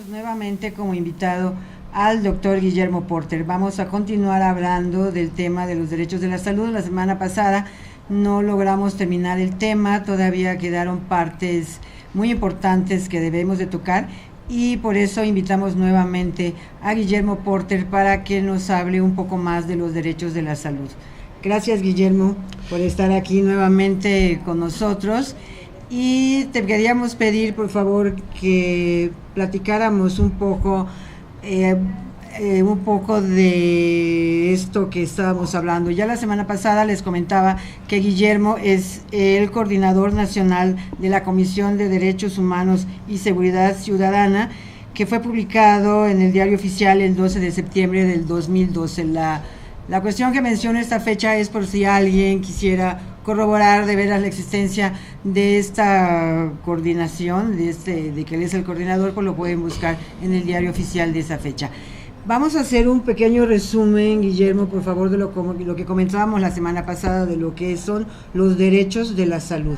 Nuevamente como invitado al doctor Guillermo Porter. Vamos a continuar hablando del tema de los derechos de la salud. La semana pasada no logramos terminar el tema, todavía quedaron partes muy importantes que debemos de tocar y por eso invitamos nuevamente a Guillermo Porter para que nos hable un poco más de los derechos de la salud. Gracias, Guillermo, por estar aquí nuevamente con nosotros. Y te queríamos pedir, por favor, que platicáramos un poco de esto que estábamos hablando. Ya la semana pasada les comentaba que Guillermo es el coordinador nacional de la Comisión de Derechos Humanos y Seguridad Ciudadana, que fue publicado en el Diario Oficial el 12 de septiembre del 2012. La cuestión que menciona esta fecha es por si alguien quisiera corroborar de veras la existencia de esta coordinación, de que él es el coordinador, pues lo pueden buscar en el Diario Oficial de esa fecha. Vamos a hacer un pequeño resumen, Guillermo, por favor, de lo que comentábamos la semana pasada, de lo que son los derechos de la salud.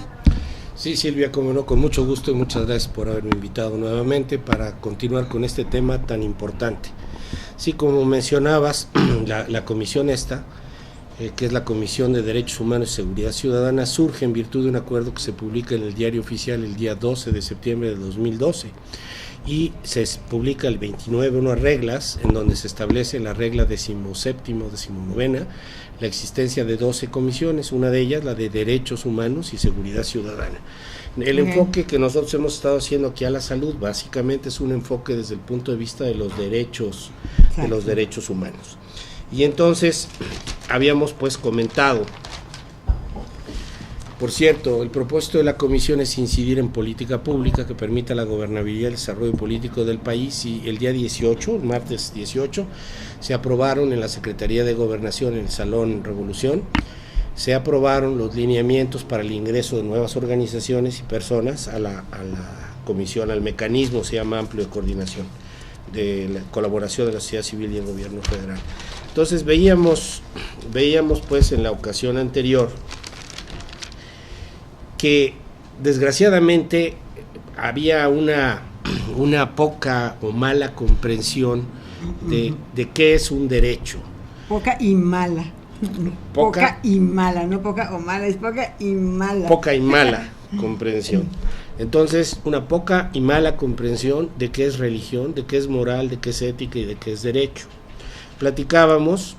Sí, Silvia, como no, con mucho gusto y muchas gracias por haberme invitado nuevamente para continuar con este tema tan importante. Sí, como mencionabas, la comisión esta, que es la Comisión de Derechos Humanos y Seguridad Ciudadana, surge en virtud de un acuerdo que se publica en el Diario Oficial el día 12 de septiembre de 2012 y se publica el 29 unas reglas en donde se establece la regla 17ª, 19ª, la existencia de 12 comisiones, una de ellas la de Derechos Humanos y Seguridad Ciudadana. El enfoque que nosotros hemos estado haciendo aquí a la salud básicamente es un enfoque desde el punto de vista de los derechos, de los derechos humanos. Y entonces habíamos pues comentado, por cierto, el propósito de la comisión es incidir en política pública que permita la gobernabilidad y el desarrollo político del país, y el día 18, el martes 18, se aprobaron en la Secretaría de Gobernación, en el Salón Revolución, se aprobaron los lineamientos para el ingreso de nuevas organizaciones y personas a la comisión, al mecanismo, se llama amplio de coordinación, de la colaboración de la sociedad civil y el gobierno federal. Entonces veíamos pues en la ocasión anterior que desgraciadamente había una poca o mala comprensión de qué es un derecho. Poca y mala. Poca y mala, no poca o mala, es poca y mala. Poca y mala comprensión. Entonces, una poca y mala comprensión de qué es religión, de qué es moral, de qué es ética y de qué es derecho. Platicábamos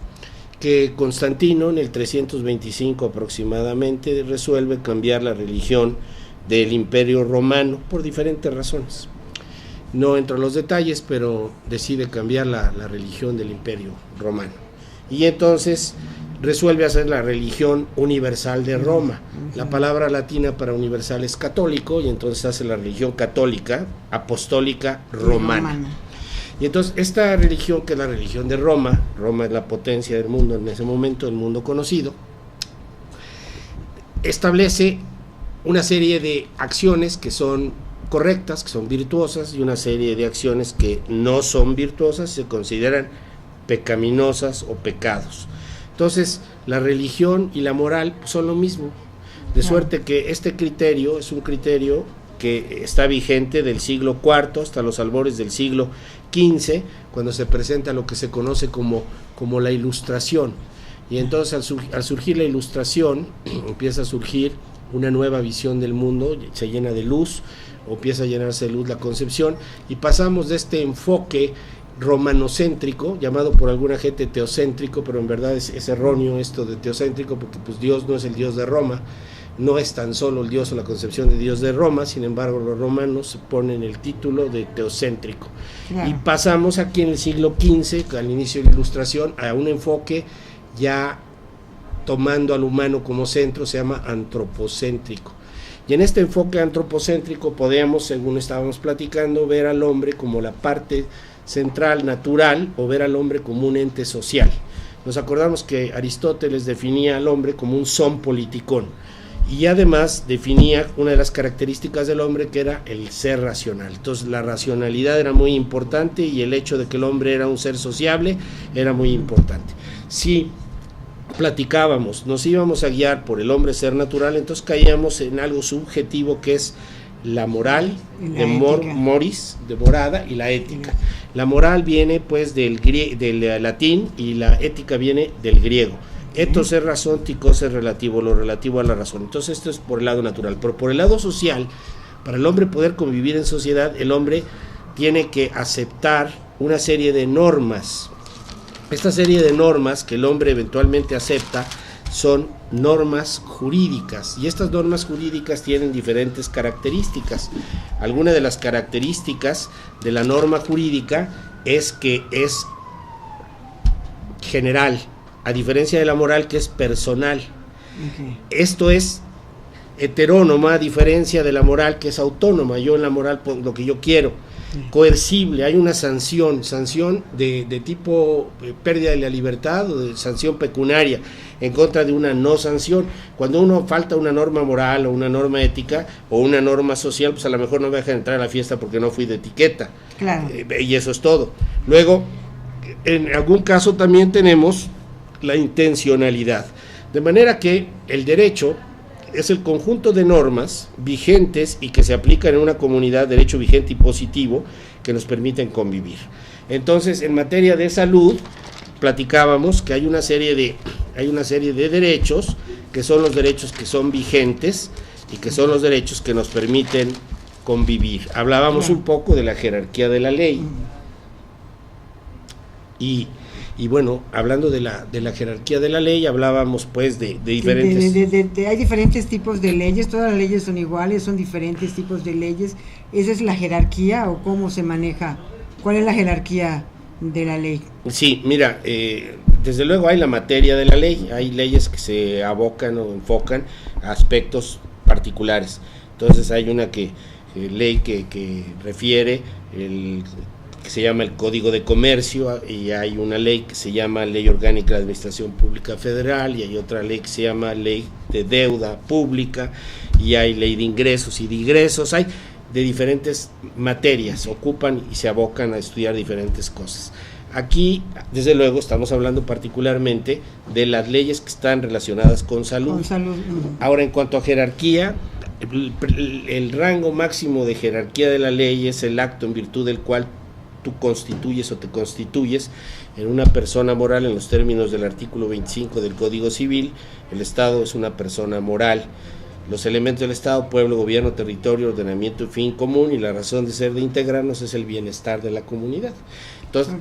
que Constantino en el 325 aproximadamente resuelve cambiar la religión del Imperio Romano por diferentes razones. No entro en los detalles, pero decide cambiar la religión del Imperio Romano. Y entonces resuelve hacer la religión universal de Roma. La palabra latina para universal es católico, y entonces hace la religión católica, apostólica, romana. Y entonces esta religión, que es la religión de Roma, Roma es la potencia del mundo en ese momento, el mundo conocido, establece una serie de acciones que son correctas, que son virtuosas, y una serie de acciones que no son virtuosas, se consideran pecaminosas o pecados. Entonces, la religión y la moral son lo mismo, de suerte que este criterio es un criterio que está vigente del siglo IV hasta los albores del siglo XV, cuando se presenta lo que se conoce como la Ilustración. Y entonces al surgir la Ilustración, empieza a surgir una nueva visión del mundo, se llena de luz, o empieza a llenarse de luz la concepción, y pasamos de este enfoque romanocéntrico, llamado por alguna gente teocéntrico, pero en verdad es erróneo esto de teocéntrico, porque pues Dios no es el Dios de Roma, no es tan solo el Dios o la concepción de Dios de Roma, sin embargo los romanos ponen el título de teocéntrico. Claro. Y pasamos aquí en el siglo XV, al inicio de la Ilustración, a un enfoque ya tomando al humano como centro, se llama antropocéntrico. Y en este enfoque antropocéntrico podemos, según estábamos platicando, ver al hombre como la parte central, natural, o ver al hombre como un ente social. Nos acordamos que Aristóteles definía al hombre como un son politicón, y además definía una de las características del hombre, que era el ser racional. Entonces la racionalidad era muy importante, y el hecho de que el hombre era un ser sociable era muy importante. Si platicábamos, nos íbamos a guiar por el hombre ser natural, entonces caíamos en algo subjetivo, que es la moral Y de ética. moris, de morada, y la ética. La moral viene pues del latín y la ética viene del griego. Ethos es razón, tikos es relativo, lo relativo a la razón. Entonces esto es por el lado natural, pero por el lado social, para el hombre poder convivir en sociedad, el hombre tiene que aceptar una serie de normas. Esta serie de normas que el hombre eventualmente acepta son normas jurídicas, y estas normas jurídicas tienen diferentes características. Algunas de las características de la norma jurídica es que es general, a diferencia de la moral, que es personal. Okay. Esto es heterónoma, a diferencia de la moral, que es autónoma. Yo en la moral pongo lo que yo quiero. Coercible, hay una sanción de tipo pérdida de la libertad o de sanción pecuniaria en contra de una no sanción. Cuando uno falta una norma moral o una norma ética o una norma social, pues a lo mejor no me dejan entrar a la fiesta porque no fui de etiqueta. Claro. Y eso es todo. Luego, en algún caso también tenemos la intencionalidad. De manera que el derecho es el conjunto de normas vigentes y que se aplican en una comunidad, derecho vigente y positivo, que nos permiten convivir. Entonces, en materia de salud, platicábamos que hay una serie de derechos, que son los derechos que son vigentes y que son los derechos que nos permiten convivir. Hablábamos un poco de la jerarquía de la ley. Y bueno, hablando de la jerarquía de la ley, hablábamos pues de diferentes... Hay diferentes tipos de leyes, todas las leyes son iguales, son diferentes tipos de leyes. ¿Esa es la jerarquía o cómo se maneja? ¿Cuál es la jerarquía de la ley? Sí, mira, desde luego hay la materia de la ley, hay leyes que se abocan o enfocan a aspectos particulares. Entonces hay una ley que refiere que se llama el Código de Comercio, y hay una ley que se llama Ley Orgánica de Administración Pública Federal, y hay otra ley que se llama Ley de Deuda Pública, y hay Ley de Ingresos y de Egresos. Hay de diferentes materias, ocupan y se abocan a estudiar diferentes cosas. Aquí, desde luego, estamos hablando particularmente de las leyes que están relacionadas con salud. Con salud. Ahora, en cuanto a jerarquía, el rango máximo de jerarquía de la ley es el acto en virtud del cual tú constituyes o te constituyes en una persona moral en los términos del artículo 25 del Código Civil. El Estado es una persona moral. Los elementos del Estado: pueblo, gobierno, territorio, ordenamiento y fin común, y la razón de ser de integrarnos es el bienestar de la comunidad. Entonces,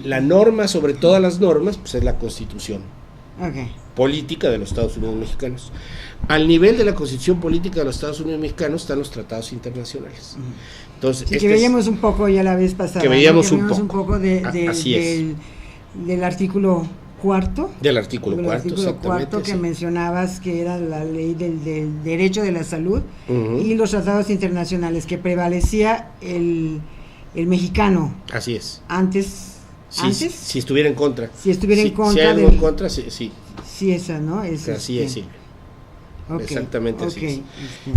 la norma sobre todas las normas pues es la Constitución política de los Estados Unidos mexicanos. Al nivel de la Constitución política de los Estados Unidos mexicanos están los tratados internacionales. Entonces, que veíamos un poco ya la vez pasada. Que veíamos un poco. Así del artículo cuarto. Del artículo cuarto, que mencionabas, que era la ley del derecho de la salud, y los tratados internacionales, que prevalecía el mexicano. Así es. Antes. Si estuviera en contra. Si estuviera en contra. Si hay algo en contra, sí. Sí, esa, ¿no? Así es, sí. Exactamente así es. Sí.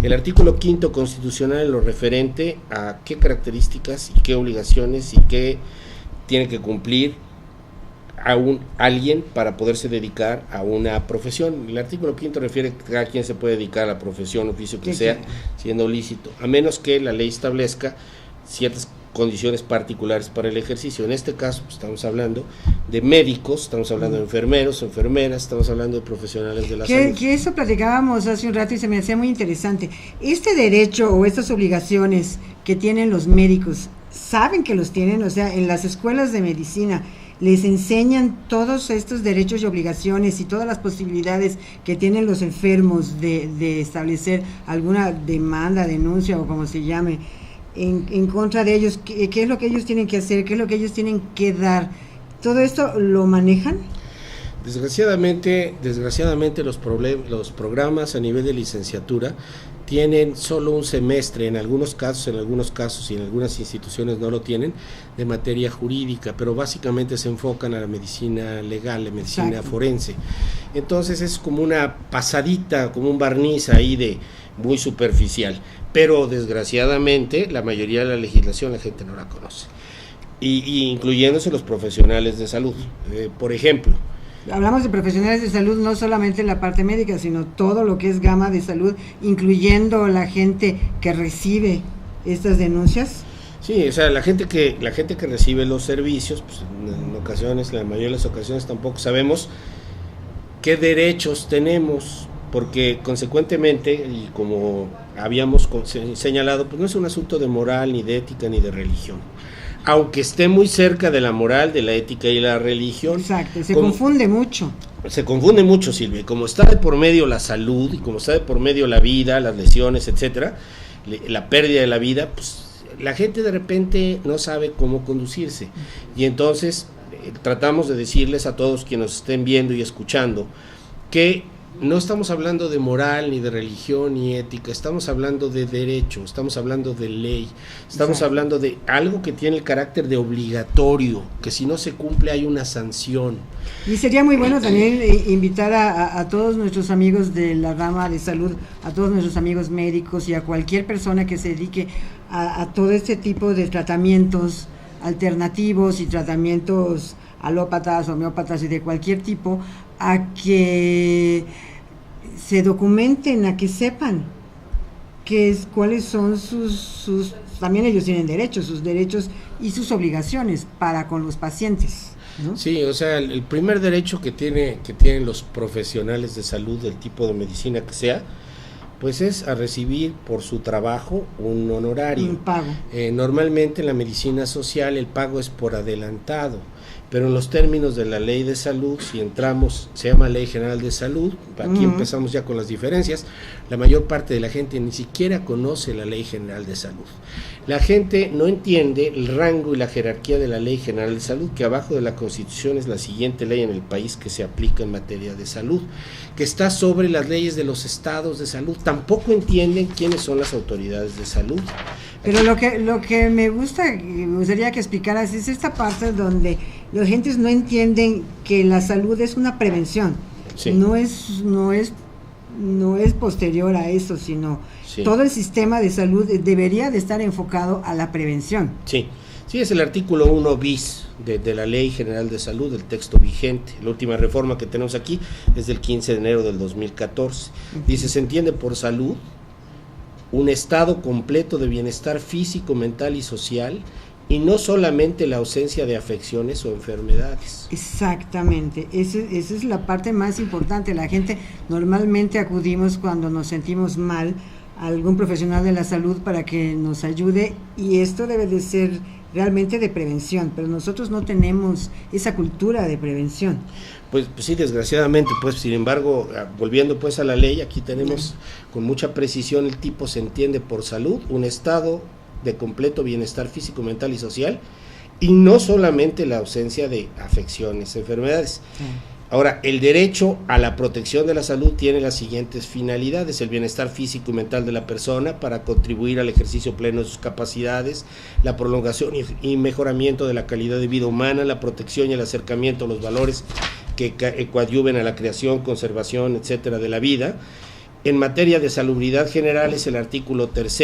El artículo 5º constitucional, en lo referente a qué características y qué obligaciones y qué tiene que cumplir alguien para poderse dedicar a una profesión. El artículo 5º refiere que cada quien se puede dedicar a la profesión, oficio que sea, siendo lícito, a menos que la ley establezca ciertas condiciones particulares para el ejercicio. En este caso pues, estamos hablando de médicos, estamos hablando de enfermeros, enfermeras, estamos hablando de profesionales de la salud. Que eso platicábamos hace un rato y se me hacía muy interesante. Este derecho o estas obligaciones que tienen los médicos, ¿saben que los tienen? O sea, en las escuelas de medicina les enseñan todos estos derechos y obligaciones y todas las posibilidades que tienen los enfermos de establecer alguna demanda, denuncia o como se llame, en contra de ellos. ¿Qué es lo que ellos tienen que hacer? ¿Qué es lo que ellos tienen que dar? ¿Todo esto lo manejan? Desgraciadamente los programas a nivel de licenciatura tienen solo un semestre, en algunos casos y en algunas instituciones no lo tienen, de materia jurídica, pero básicamente se enfocan a la medicina legal, la medicina forense. Entonces es como una pasadita, como un barniz ahí de muy superficial, pero desgraciadamente la mayoría de la legislación la gente no la conoce, y incluyéndose los profesionales de salud. Por ejemplo, Hablamos de profesionales de salud, no solamente la parte médica, sino todo lo que es gama de salud, incluyendo la gente que recibe estas denuncias. Sí, o sea, la gente que recibe los servicios, pues en ocasiones, la mayoría de las ocasiones tampoco sabemos qué derechos tenemos, porque consecuentemente, y como habíamos señalado, pues no es un asunto de moral, ni de ética, ni de religión. Aunque esté muy cerca de la moral, de la ética y la religión. Exacto, se confunde mucho. Se confunde mucho, Silvia. Como está de por medio la salud, y como está de por medio la vida, las lesiones, etcétera, la pérdida de la vida, pues la gente de repente no sabe cómo conducirse. Y entonces tratamos de decirles a todos quienes nos estén viendo y escuchando que no estamos hablando de moral, ni de religión, ni ética, estamos hablando de derecho, estamos hablando de ley, estamos Exacto. hablando de algo que tiene el carácter de obligatorio, que si no se cumple hay una sanción. Y sería muy bueno también invitar a todos nuestros amigos de la rama de salud, a todos nuestros amigos médicos y a cualquier persona que se dedique a todo este tipo de tratamientos alternativos y tratamientos alópatas, homeópatas y de cualquier tipo, a que se documenten, a que sepan cuáles son sus también ellos tienen derechos, sus derechos y sus obligaciones para con los pacientes, ¿no? Sí, o sea, el primer derecho que tienen los profesionales de salud del tipo de medicina que sea, pues es a recibir por su trabajo un honorario. Un pago. Normalmente en la medicina social el pago es por adelantado, pero en los términos de la ley de salud, si entramos, se llama Ley General de Salud, aquí empezamos ya con las diferencias, la mayor parte de la gente ni siquiera conoce la Ley General de Salud. La gente no entiende el rango y la jerarquía de la Ley General de Salud, que abajo de la Constitución es la siguiente ley en el país que se aplica en materia de salud, que está sobre las leyes de los estados de salud. Tampoco entienden quiénes son las autoridades de salud. Pero lo que me gustaría que explicaras es esta parte donde los gentes no entienden que la salud es una prevención, sí. no es posterior a eso, sino sí. Todo el sistema de salud debería de estar enfocado a la prevención. Sí, es el artículo 1 bis de la Ley General de Salud, del texto vigente. La última reforma que tenemos aquí es del 15 de enero del 2014. Dice, se entiende por salud un estado completo de bienestar físico, mental y social, y no solamente la ausencia de afecciones o enfermedades. Exactamente, esa es la parte más importante. La gente normalmente acudimos cuando nos sentimos mal a algún profesional de la salud para que nos ayude, y esto debe de ser realmente de prevención, pero nosotros no tenemos esa cultura de prevención. Pues sí, desgraciadamente, pues sin embargo, volviendo pues a la ley, aquí tenemos con mucha precisión el tipo se entiende por salud, un estado de completo bienestar físico, mental y social, y no solamente la ausencia de afecciones, enfermedades. Ahora, el derecho a la protección de la salud tiene las siguientes finalidades: el bienestar físico y mental de la persona para contribuir al ejercicio pleno de sus capacidades, la prolongación y mejoramiento de la calidad de vida humana, la protección y el acercamiento a los valores que coadyuven a la creación, conservación, etcétera, de la vida. En materia de salubridad general es el artículo 3.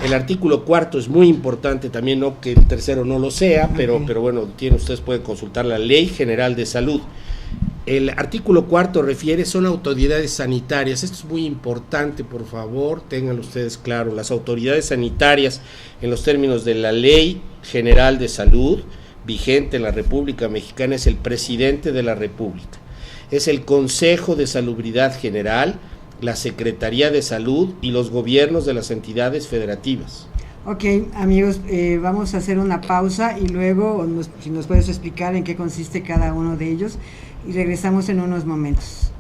El artículo 4 es muy importante también, no que el 3 no lo sea, pero bueno, ustedes pueden consultar la Ley General de Salud. El artículo 4 son autoridades sanitarias. Esto es muy importante, por favor, tengan ustedes claro. Las autoridades sanitarias, en los términos de la Ley General de Salud, vigente en la República Mexicana, es el presidente de la República. Es el Consejo de Salubridad General, la Secretaría de Salud y los gobiernos de las entidades federativas. Ok, amigos, vamos a hacer una pausa y luego, si nos puedes explicar en qué consiste cada uno de ellos, y regresamos en unos momentos.